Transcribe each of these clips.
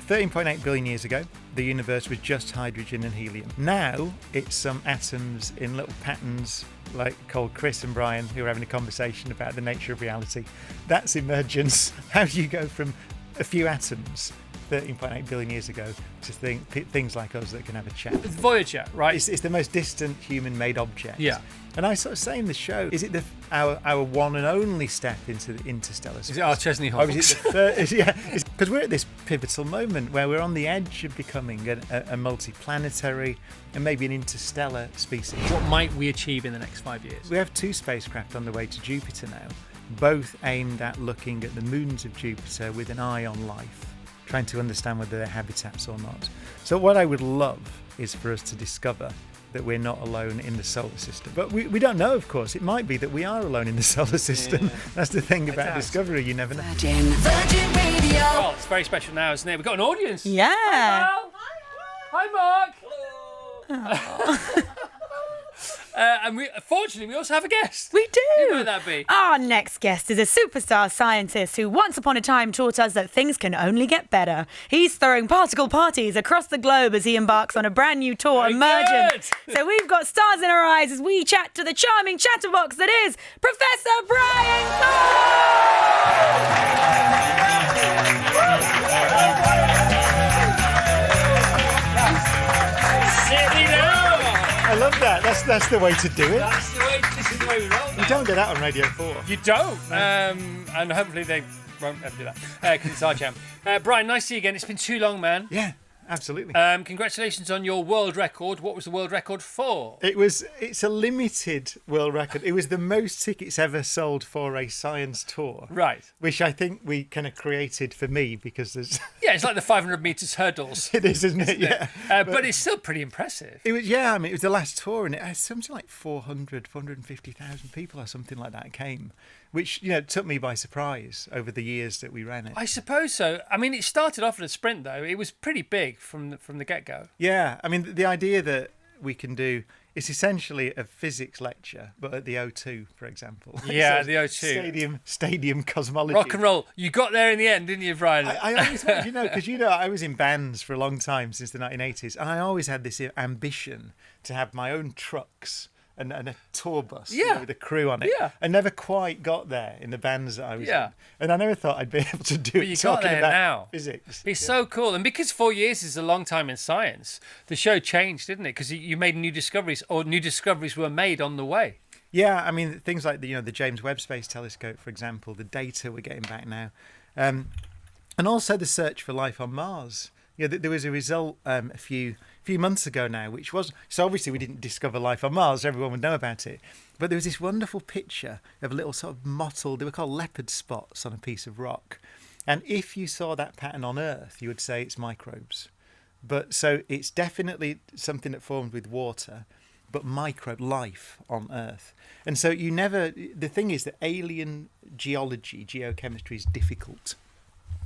13.8 billion years ago, the universe was just hydrogen and helium. Now, it's some atoms in little patterns, like called Chris and Brian, who are having a conversation about the nature of reality. That's emergence. How do you go from a few atoms 13.8 billion years ago to things like us that can have a chat? It's Voyager, right? It's the most distant human-made object. Yeah. And I sort of say in the show, is it our one and only step into the interstellar space? Is it our Chesney Hawks? Or is it the third? Yeah, because we're at this pivotal moment where we're on the edge of becoming a multi-planetary and maybe an interstellar species. What might we achieve in the next 5 years? We have 2 spacecraft on the way to Jupiter now, both aimed at looking at the moons of Jupiter with an eye on life, trying to understand whether they're habitats or not. So what I would love is for us to discover that we're not alone in the solar system. But we don't know, of course. It might be that we are alone in the solar system. Yeah. That's the thing about discovery, you never know. Virgin Radio. Well, it's very special now, isn't it? We've got an audience. Yeah. Hi, Val. Hi, Mark. And fortunately, we also have a guest. We do. Who might that be? Our next guest is a superstar scientist who once upon a time taught us that things can only get better. He's throwing particle parties across the globe as he embarks on a brand new tour, Very Emergence. good. So we've got stars in our eyes as we chat to the charming chatterbox that is Professor Brian Cox! Sit me down. I love that. That's the way to do it. This is the way we roll. You don't get that on Radio 4. You don't. And hopefully they won't ever do that because it's our jam. Brian, nice to see you again. It's been too long, man. Yeah, absolutely. Congratulations on your world record. What was the world record for? It's a limited world record. It was the most tickets ever sold for a science tour. Right. Which I think we kind of created for me because there's... Yeah, it's like the 500 metres hurdles. It is, isn't it? Yeah. But it's still pretty impressive. It was, yeah, I mean, it was the last tour and it had something like 450,000 people or something like that came, which, took me by surprise over the years that we ran it. I suppose so. I mean, it started off at a sprint, though. It was pretty big from the get-go. Yeah, I mean, the idea that we can do... It's essentially a physics lecture, but at the O2, for example. Yeah, the O2. Stadium cosmology. Rock and roll. You got there in the end, didn't you, Brian? I always thought, because I was in bands for a long time since the 1980s, and I always had this ambition to have my own trucks and a tour bus with a crew on it. Yeah. I never quite got there in the bands that I was in. And I never thought I'd be able to do But it you got talking there about now. physics. It's so cool. And because 4 years is a long time in science, the show changed, didn't it? Because you made new discoveries, or new discoveries were made on the way. Yeah, I mean, things like the James Webb Space Telescope, for example, the data we're getting back now. And also the search for life on Mars. There was a result a few months ago now, which was... So obviously we didn't discover life on Mars, everyone would know about it. But there was this wonderful picture of a little sort of mottled, they were called leopard spots on a piece of rock. And if you saw that pattern on Earth, you would say it's microbes. But so it's definitely something that formed with water, but microbe life on Earth. And so the thing is that alien geology, geochemistry is difficult.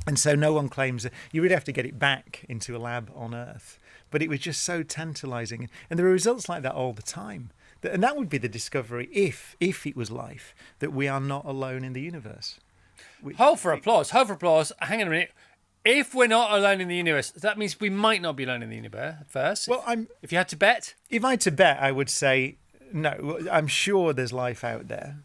And so no one claims that you really have to get it back into a lab on Earth. But it was just so tantalizing. And there are results like that all the time. And that would be the discovery, if it was life, that we are not alone in the universe. Hold for applause. Hang on a minute. If we're not alone in the universe, that means we might not be alone in the universe first. Well, if you had to bet? If I had to bet, I would say no. I'm sure there's life out there.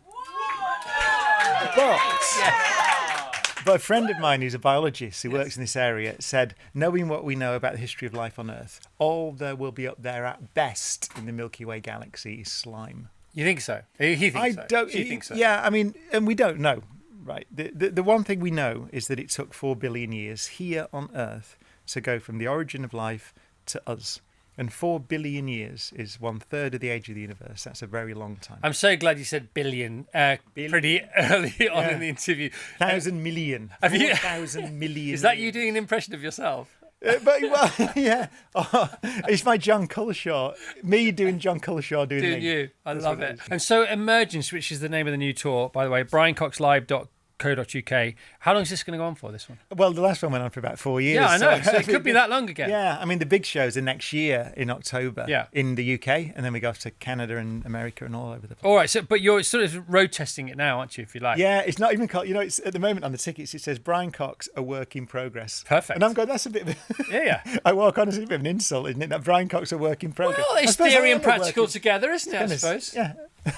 But a friend of mine who's a biologist who works in this area said, knowing what we know about the history of life on Earth, all there will be up there at best in the Milky Way galaxy is slime. You think so? He thinks so. She thinks so. Yeah, I mean, and we don't know, right? The one thing we know is that it took 4 billion years here on Earth to go from the origin of life to us. And 4 billion years is 1/3 of the age of the universe. That's a very long time. I'm so glad you said billion pretty early on in the interview. 1,000 million. 4,000 million. Is that you doing an impression of yourself? Yeah. Oh, it's my John Culshaw. Me doing John Culshaw doing me. you. I love it. And so Emergence, which is the name of the new tour, by the way, briancoxlive.com. .co.uk. How long is this going to go on for, this one? Well, the last one went on for about 4 years. Yeah, I know. So it could be that long again. Yeah, I mean, the big shows are next year in October Yeah. in the UK, and then we go off to Canada and America and all over the place. All right, so but you're sort of road testing it now, aren't you, if you like? Yeah, it's not even called, it's at the moment on the tickets, it says Brian Cox, a work in progress. Perfect. And I'm going, that's a bit of Yeah. I walk on as a bit of an insult, isn't it? That Brian Cox, a work in progress. Well, it's I suppose theory I and am a work practical in- together, isn't it, I suppose? Yeah,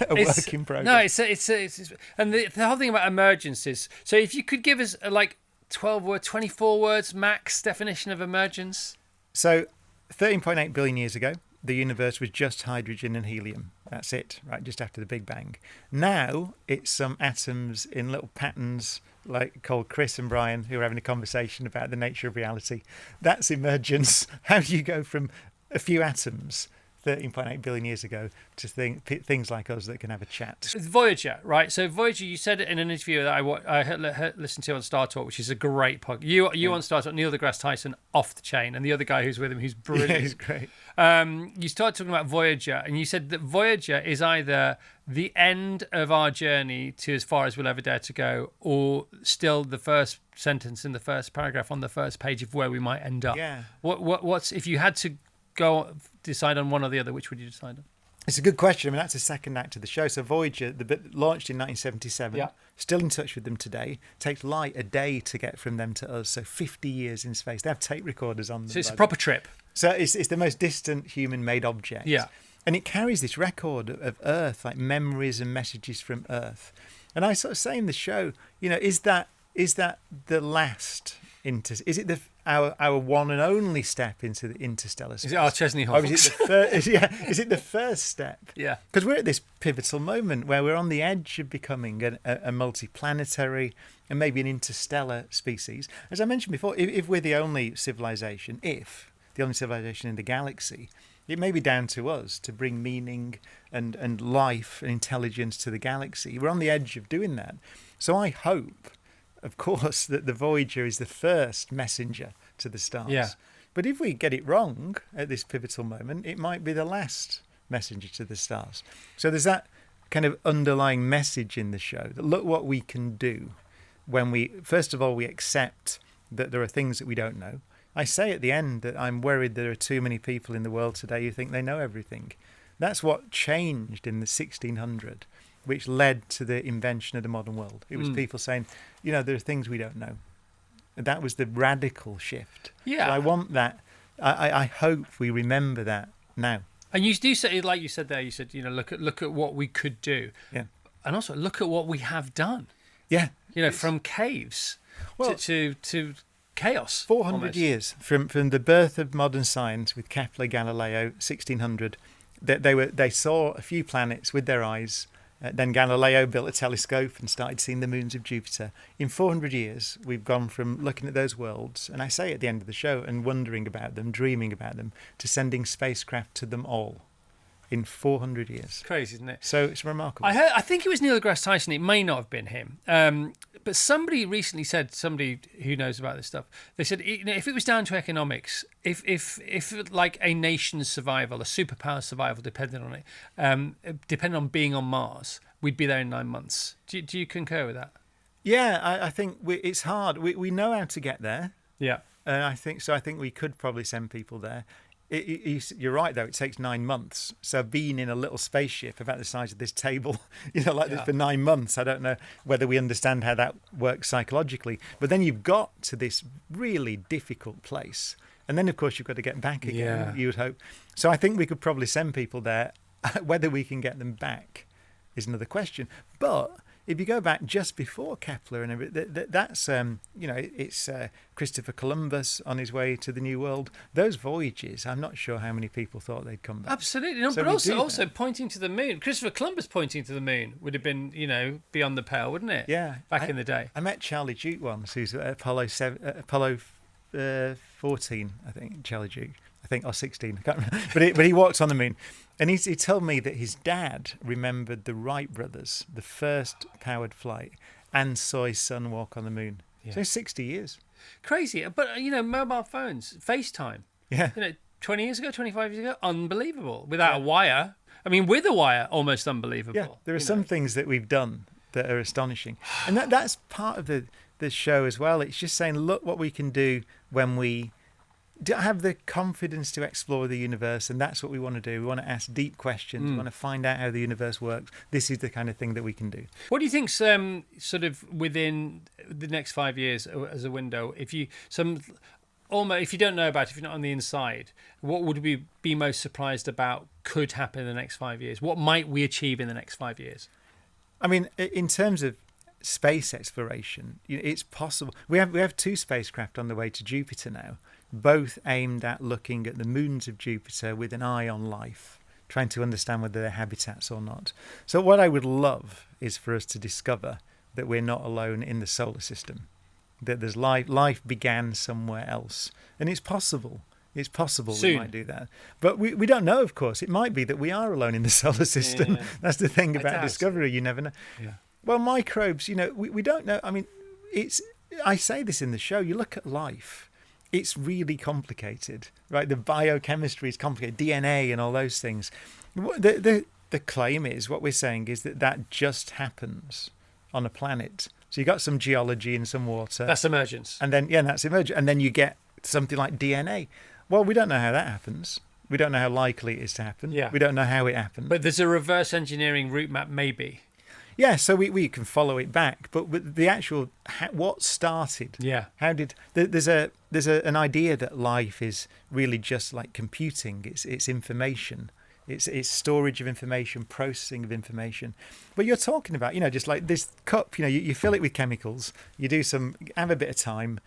a work in progress. No, it's and the whole thing about emergence is, so if you could give us like 24 words max definition of emergence. So 13.8 billion years ago, the universe was just hydrogen and helium. That's it, right, just after the Big Bang. Now it's some atoms in little patterns, like called Chris and Brian, who are having a conversation about the nature of reality. That's emergence. How do you go from a few atoms 13.8 billion years ago to things like us that can have a chat? Voyager, right? So Voyager, you said it in an interview that I listened to on Star Talk, which is a great podcast. You on Star Talk, Neil deGrasse Tyson, off the chain, and the other guy who's with him, who's brilliant. Yeah, he's great. You started talking about Voyager, and you said that Voyager is either the end of our journey to as far as we'll ever dare to go, or still the first sentence in the first paragraph on the first page of where we might end up. Yeah. What's if you had to decide on one or the other, which would you decide on? It's a good question. I mean, that's the second act of the show. So Voyager, the bit launched in 1977, still in touch with them today. Takes light a day to get from them to us. So 50 years in space. They have tape recorders on them. So it's a proper trip. So it's the most distant human-made object. Yeah. And it carries this record of Earth, like memories and messages from Earth. And I sort of say in the show, is that the last is it our one and only step into the interstellar space? Is it our Chesney Or Hawks? is it the first? Is it the first step? Yeah. Because we're at this pivotal moment where we're on the edge of becoming a multi-planetary and maybe an interstellar species. As I mentioned before, if we're the only civilization, in the galaxy, it may be down to us to bring meaning and life and intelligence to the galaxy. We're on the edge of doing that. So I hope, of course, that the Voyager is the first messenger to the stars. Yeah. But if we get it wrong at this pivotal moment, it might be the last messenger to the stars. So there's that kind of underlying message in the show that look what we can do when we, first of all, we accept that there are things that we don't know. I say at the end that I'm worried there are too many people in the world today who think they know everything. That's what changed in the 1600, which led to the invention of the modern world. It was people saying, there are things we don't know. That was the radical shift. Yeah. So I want that. I hope we remember that now. And you do say, like you said there, you said, look at what we could do. Yeah. And also look at what we have done. Yeah. From caves Well, to chaos. 400 almost. years from the birth of modern science with Kepler, Galileo, 1600. They saw a few planets with their eyes. Then Galileo built a telescope and started seeing the moons of Jupiter. In 400 years, we've gone from looking at those worlds, and I say at the end of the show, and wondering about them, dreaming about them, to sending spacecraft to them all in 400 years. Crazy, isn't it? So it's remarkable. I think it was Neil deGrasse Tyson. It may not have been him. But somebody recently said, somebody who knows about this stuff, they said, if it was down to economics, if like a nation's survival, a superpower survival depended on it, depended on being on Mars, we'd be there in 9 months. Do you concur with that? Yeah, I think it's hard. We know how to get there. Yeah. And I think we could probably send people there. You're right, though. It takes 9 months. So being in a little spaceship about the size of this table, this for 9 months, I don't know whether we understand how that works psychologically. But then you've got to this really difficult place. And then, of course, you've got to get back again, you would hope. So I think we could probably send people there. Whether we can get them back is another question. But if you go back just before Kepler and everything, that's it's Christopher Columbus on his way to the New World. Those voyages, I'm not sure how many people thought they'd come back. Absolutely, no, So but we also do pointing to the moon. Christopher Columbus pointing to the moon would have been, beyond the pale, wouldn't it? Yeah, back in the day. I met Charlie Duke once, who's at Apollo 14, I think. Charlie Duke, I think, or 16, I can't remember. But he walked on the moon. And he told me that his dad remembered the Wright brothers, the first powered flight, and saw his son walk on the moon. Yeah. So 60 years. Crazy. But, mobile phones, FaceTime. Yeah. 20 years ago, 25 years ago, unbelievable. Without a wire. I mean, with a wire, almost unbelievable. Yeah, there are some things that we've done that are astonishing. And that's part of the show as well. It's just saying, look what we can do when we have the confidence to explore the universe, and that's what we want to do. We want to ask deep questions. We want to find out how the universe works. This is the kind of thing that we can do. What do you think's sort of within the next 5 years as a window? If you don't know about it, if you're not on the inside, what would we be most surprised about could happen in the next 5 years? What might we achieve in the next 5 years? I mean, in terms of space exploration, it's possible. We have 2 spacecraft on the way to Jupiter now, both aimed at looking at the moons of Jupiter with an eye on life, trying to understand whether they're habitats or not. So what I would love is for us to discover that we're not alone in the solar system, that there's life began somewhere else. And it's possible. It's possible Soon. We might do that. But we don't know, of course. It might be that we are alone in the solar system. Yeah. That's the thing about discovery. You never know. Yeah. Well, microbes, we don't know. I mean, I say this in the show. You look at life. It's really complicated, right? The biochemistry is complicated, DNA and all those things. The claim is, what we're saying is that just happens on a planet. So you got some geology and some water. That's emergence. And then, that's emergence. And then you get something like DNA. Well, we don't know how that happens. We don't know how likely it is to happen. Yeah. We don't know how it happened. But there's a reverse engineering route map, maybe. Yeah, so we can follow it back, but with the actual what started. Yeah. How did there's an idea that life is really just like computing. It's information. It's storage of information, processing of information. But you're talking about, just like this cup. You fill it with chemicals. You have a bit of time,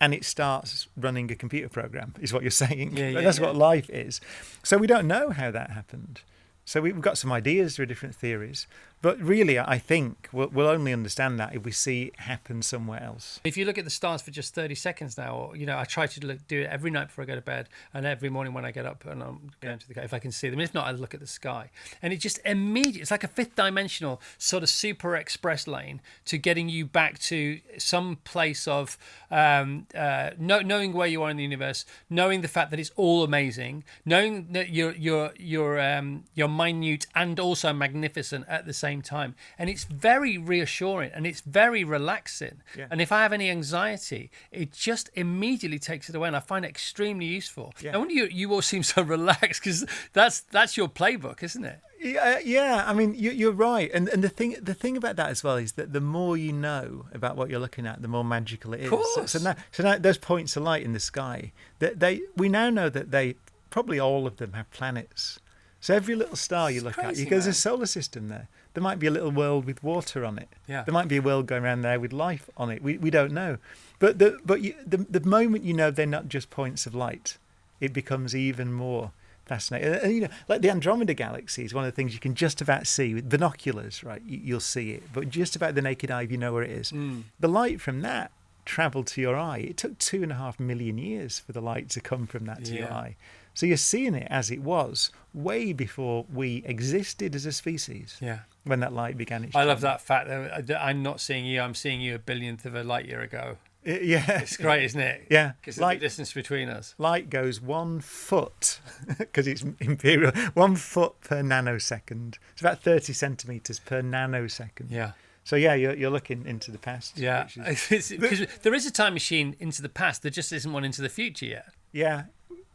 and it starts running a computer program. Is what you're saying. Yeah, That's what life is. So we don't know how that happened. So we've got some ideas. There are different theories. But really, I think we'll only understand that if we see it happen somewhere else. If you look at the stars for just 30 seconds now, or, I try to do it every night before I go to bed and every morning when I get up and I'm going to the if I can see them. If not, I look at the sky. And it just immediately, it's like a fifth dimensional sort of super express lane to getting you back to some place of knowing where you are in the universe, knowing the fact that it's all amazing, knowing that you're minute and also magnificent at the same time, and it's very reassuring and it's very relaxing. Yeah. And if I have any anxiety, it just immediately takes it away, and I find it extremely useful. Yeah. No wonder you all seem so relaxed, because that's your playbook, isn't it? Yeah. I mean, you're right, and the thing about that as well is that the more you know about what you're looking at, the more magical it is. Of course. So now those points of light in the sky, we now know that they probably all of them have planets. So every little star you look at, there's a solar system there. There might be a little world with water on it. Yeah. There might be a world going around there with life on it. We don't know. But the moment you know they're not just points of light, it becomes even more fascinating. And, like the Andromeda Galaxy is one of the things you can just about see with binoculars, right? You'll see it. But just about the naked eye, you know where it is. The light from that travelled to your eye. It took 2.5 million years for the light to come from that to your eye. So you're seeing it as it was way before we existed as a species. Yeah. When that light began its I love journey. that fact that I'm not seeing you, I'm seeing you a billionth of a light year ago. Yeah. It's great, isn't it? Yeah. Because of the distance between us. Light goes 1 foot, because it's imperial, 1 foot per nanosecond. It's about 30 centimetres per nanosecond. Yeah. So yeah, you're looking into the past. Yeah. Because there is a time machine into the past, there just isn't one into the future yet. Yeah.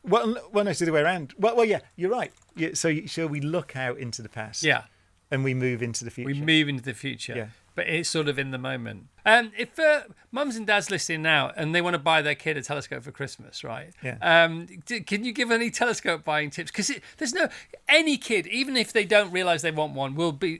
Well, no, it's the other way around. Well, yeah, you're right. Yeah, so we look out into the past. Yeah. And we move into the future. We move into the future. Yeah. But it's sort of in the moment. If mums and dads listening now and they want to buy their kid a telescope for Christmas, right? Yeah. Can you give any telescope buying tips? Because any kid, even if they don't realise they want one,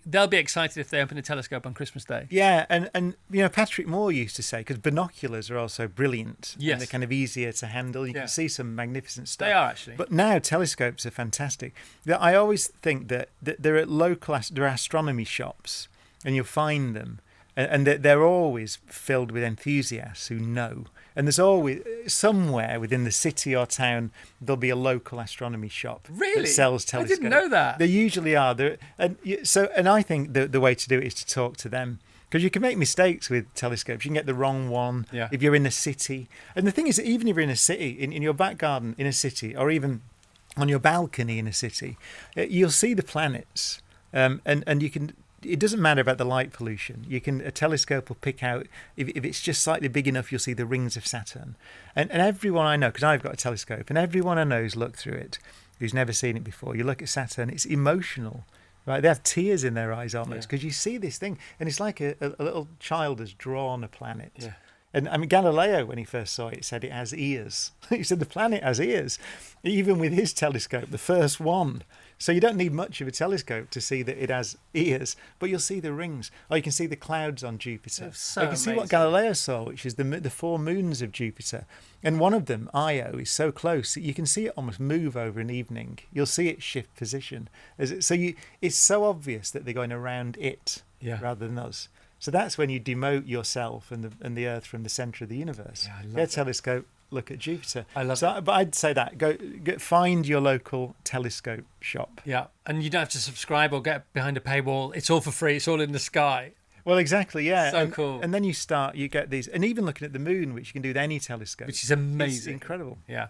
they'll be excited if they open a telescope on Christmas Day. Yeah, and Patrick Moore used to say, because binoculars are also brilliant. Yes. And they're kind of easier to handle. You can see some magnificent stuff. They are, actually. But now telescopes are fantastic. I always think that there are astronomy shops, and you'll find them, and they're always filled with enthusiasts who know. And there's always somewhere within the city or town there'll be a local astronomy shop Really? that sells telescopes. I didn't know that. They usually are. And I think the way to do it is to talk to them. Because you can make mistakes with telescopes. You can get the wrong one if you're in a city. And the thing is, even if you're in a city, in your back garden in a city, or even on your balcony in a city, you'll see the planets. And you can it doesn't matter about the light pollution. A telescope will pick out, if it's just slightly big enough, you'll see the rings of Saturn. And everyone I know, because I've got a telescope, and everyone I know who's looked through it, who's never seen it before, you look at Saturn, it's emotional. Right, they have tears in their eyes almost because you see this thing, and it's like a little child has drawn a planet. Yeah. And I mean, Galileo, when he first saw it, said it has ears. He said the planet has ears, even with his telescope, the first one. So you don't need much of a telescope to see that it has ears, but you'll see the rings, or you can see the clouds on Jupiter. So you can see what Galileo saw, which is the 4 moons of Jupiter. And one of them, Io, is so close that you can see it almost move over an evening. You'll see it shift position. It's so obvious that they're going around it rather than us. So that's when you demote yourself and the Earth from the centre of the universe. Yeah, I love Get a that. telescope, look at Jupiter. I love But I'd say that go find your local telescope shop. Yeah, and you don't have to subscribe or get behind a paywall. It's all for free. It's all in the sky. Well, exactly, yeah. So cool. And then you get these, and even looking at the moon, which you can do with any telescope, Which is amazing. It's incredible. Yeah.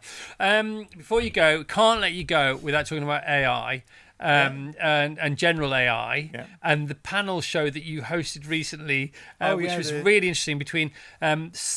Before you go, can't let you go without talking about AI. And general AI, and the panel show that you hosted recently, which was really interesting, between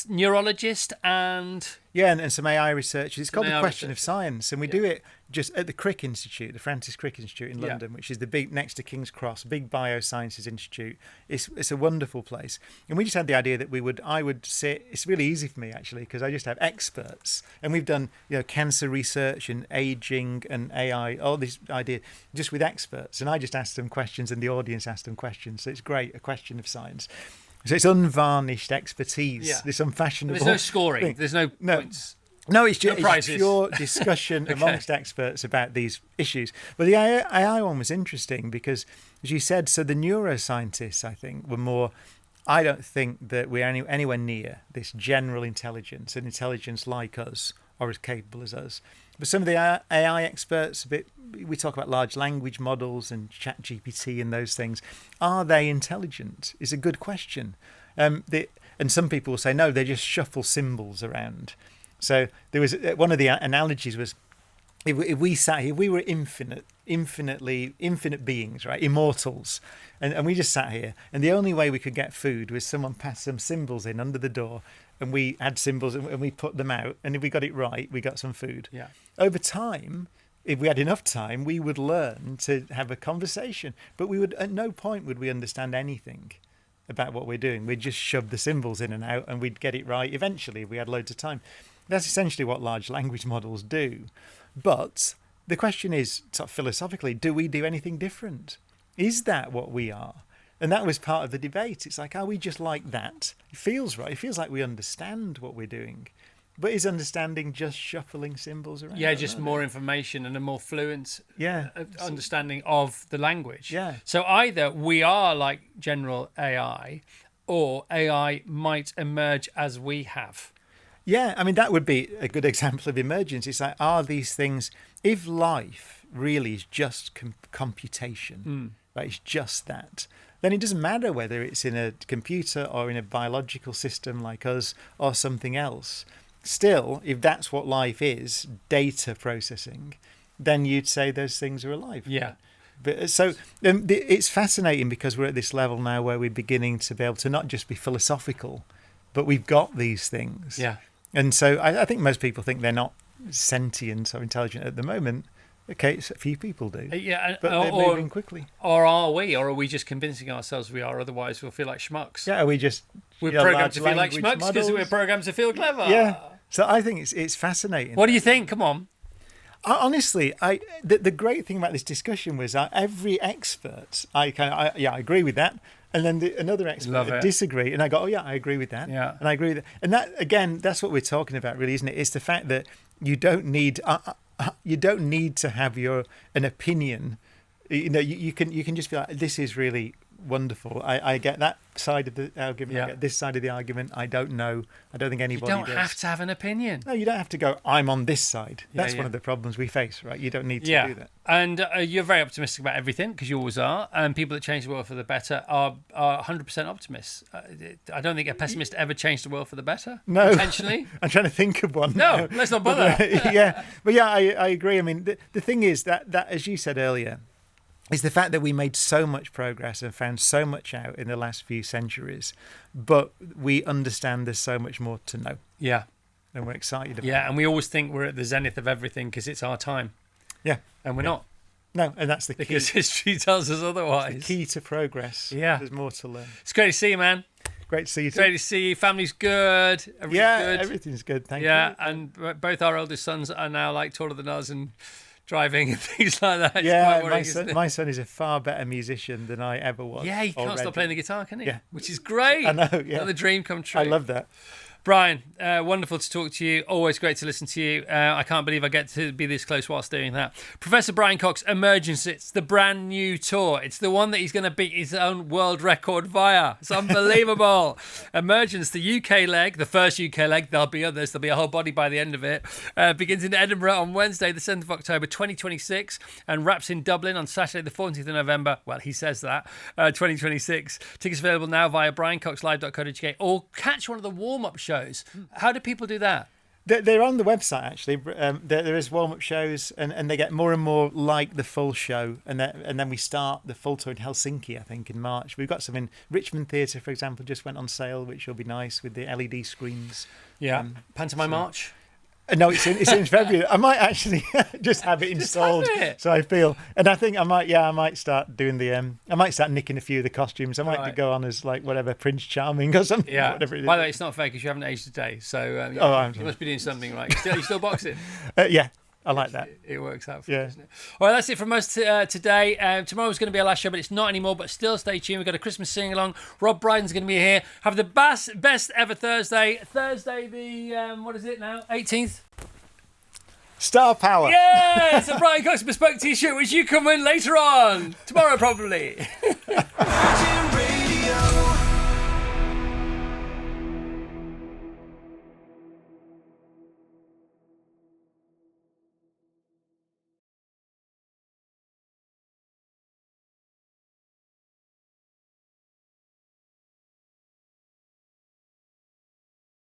neurologist and and some AI researchers. It's called The AI Question research. of Science, and we do it just at the Crick Institute, the Francis Crick Institute in Yeah. London, which is the big, next to King's Cross, big biosciences institute. It's a wonderful place, and we just had the idea that I would sit. It's really easy for me actually because I just have experts, and we've done cancer research and aging and AI, all this idea just with experts, and I just ask them questions, and the audience asks them questions. So it's great, a question of science. So it's unvarnished expertise. This unfashionable. There's no scoring. thing. There's no points. No, it's just prizes. pure discussion amongst experts about these issues. But the AI one was interesting because, as you said, so the neuroscientists, I think, were more. I don't think that we're anywhere near this general intelligence, an intelligence like us or as capable as us. But some of the AI experts, we talk about large language models and ChatGPT and those things. Are they intelligent? Is a good question. And some people will say, no, they just shuffle symbols around. So there was one of the analogies was, if we sat here, we were infinite beings, right? Immortals. And we just sat here. And the only way we could get food was someone passed some symbols in under the door, and we had symbols and we put them out. And if we got it right, we got some food. Yeah. Over time, if we had enough time, we would learn to have a conversation. But at no point would we understand anything about what we're doing. We'd just shove the symbols in and out, and we'd get it right eventually if we had loads of time. That's essentially what large language models do. But the question is, sort of philosophically, do we do anything different? Is that what we are? And that was part of the debate. It's like, are we just like that? It feels right. It feels like we understand what we're doing. But is understanding just shuffling symbols around? Yeah, just more information and a more fluent Yeah. understanding of the language. Yeah. So either we are like general AI, or AI might emerge as we have. Yeah, I mean, that would be a good example of emergence. It's like, are these things, if life really is just computation, right, it's just that, then it doesn't matter whether it's in a computer or in a biological system like us or something else. Still, if that's what life is, data processing, then you'd say those things are alive. Yeah. But so it's fascinating because we're at this level now where we're beginning to be able to not just be philosophical, but we've got these things. Yeah. And so I think most people think they're not sentient or intelligent at the moment. Okay, a few people do. Yeah, But they're moving quickly. Or are we? Or are we just convincing ourselves we are? Otherwise, we'll feel like schmucks. Yeah, are we just... We're you know, programmed large to feel like language schmucks because we're models? programmed to feel clever. Yeah. So I think it's fascinating. What do you think? Come on. Honestly, the great thing about this discussion was every expert, I agree with that. And then another expert would disagree. And I go, oh, yeah, I agree with that. Yeah. And I agree with that. And that, again, that's what we're talking about, really, isn't it? It's the fact that you don't need to have an opinion. You know, you can just feel like, this is really wonderful. I get that side of the argument. Yeah. I get this side of the argument. I don't know. I don't think anybody You don't does. have to have an opinion. No, you don't have to go, I'm on this side. That's Yeah, one yeah. of the problems we face, right? You don't need to do that. And you're very optimistic about everything, because you always are. And people that change the world for the better are 100% optimists. I don't think a pessimist ever changed the world for the better. No. Intentionally. I'm trying to think of one. No, let's not bother. Yeah. But yeah, I agree. I mean, the thing is that, as you said earlier, is the fact that we made so much progress and found so much out in the last few centuries, but we understand there's so much more to know. Yeah. And we're excited about it. Yeah, and we always think we're at the zenith of everything because it's our time. Yeah. And we're not. No, and that's the key. Because history tells us otherwise. The key to progress. Yeah. There's more to learn. It's great to see you, man. Great to see you too. Great to see you. Family's good. Everything's good. Everything's good. Thank you. Yeah, and both our oldest sons are now like taller than us and driving and things like that. It's Yeah, quite worrying, my son is a far better musician than I ever was. Yeah, he can't already. stop playing the guitar, can he? Yeah. Which is great. I know, yeah. Let the dream come true. I love that. Brian, wonderful to talk to you. Always great to listen to you. I can't believe I get to be this close whilst doing that. Professor Brian Cox, Emergence. It's the brand new tour. It's the one that he's going to beat his own world record via. It's unbelievable. Emergence, the UK leg, the first UK leg. There'll be others. There'll be a whole body by the end of it. Begins in Edinburgh on Wednesday, the 7th of October, 2026, and wraps in Dublin on Saturday, the 14th of November. Well, he says that. 2026. Tickets available now via briancoxlive.co.uk or catch one of the warm-up shows. How do people do that? They're on the website, actually. There is warm-up shows, and they get more and more like the full show. And then we start the full tour in Helsinki, I think, in March. We've got some in Richmond Theatre, for example, just went on sale, which will be nice with the LED screens. Yeah. Pantomime March? No, it's in February. I might actually just have it installed. Just have it. So I feel, and I think I might start doing I might start nicking a few of the costumes. I might go on as like whatever Prince Charming or something. Yeah. Whatever it is. By the way, it's not fair because you haven't aged a day. So you must be doing something right. You still boxing? Yeah. I like that. It works out for you, Yeah. doesn't it? All right, that's it from us today. Tomorrow's going to be our last show, but it's not anymore. But still, stay tuned. We've got a Christmas sing-along. Rob Brydon's going to be here. Have the best ever Thursday. Thursday the, what is it now? 18th? Star power. Yeah, it's a Brian Cox Bespoke t-shirt, which you can win later on. Tomorrow, probably.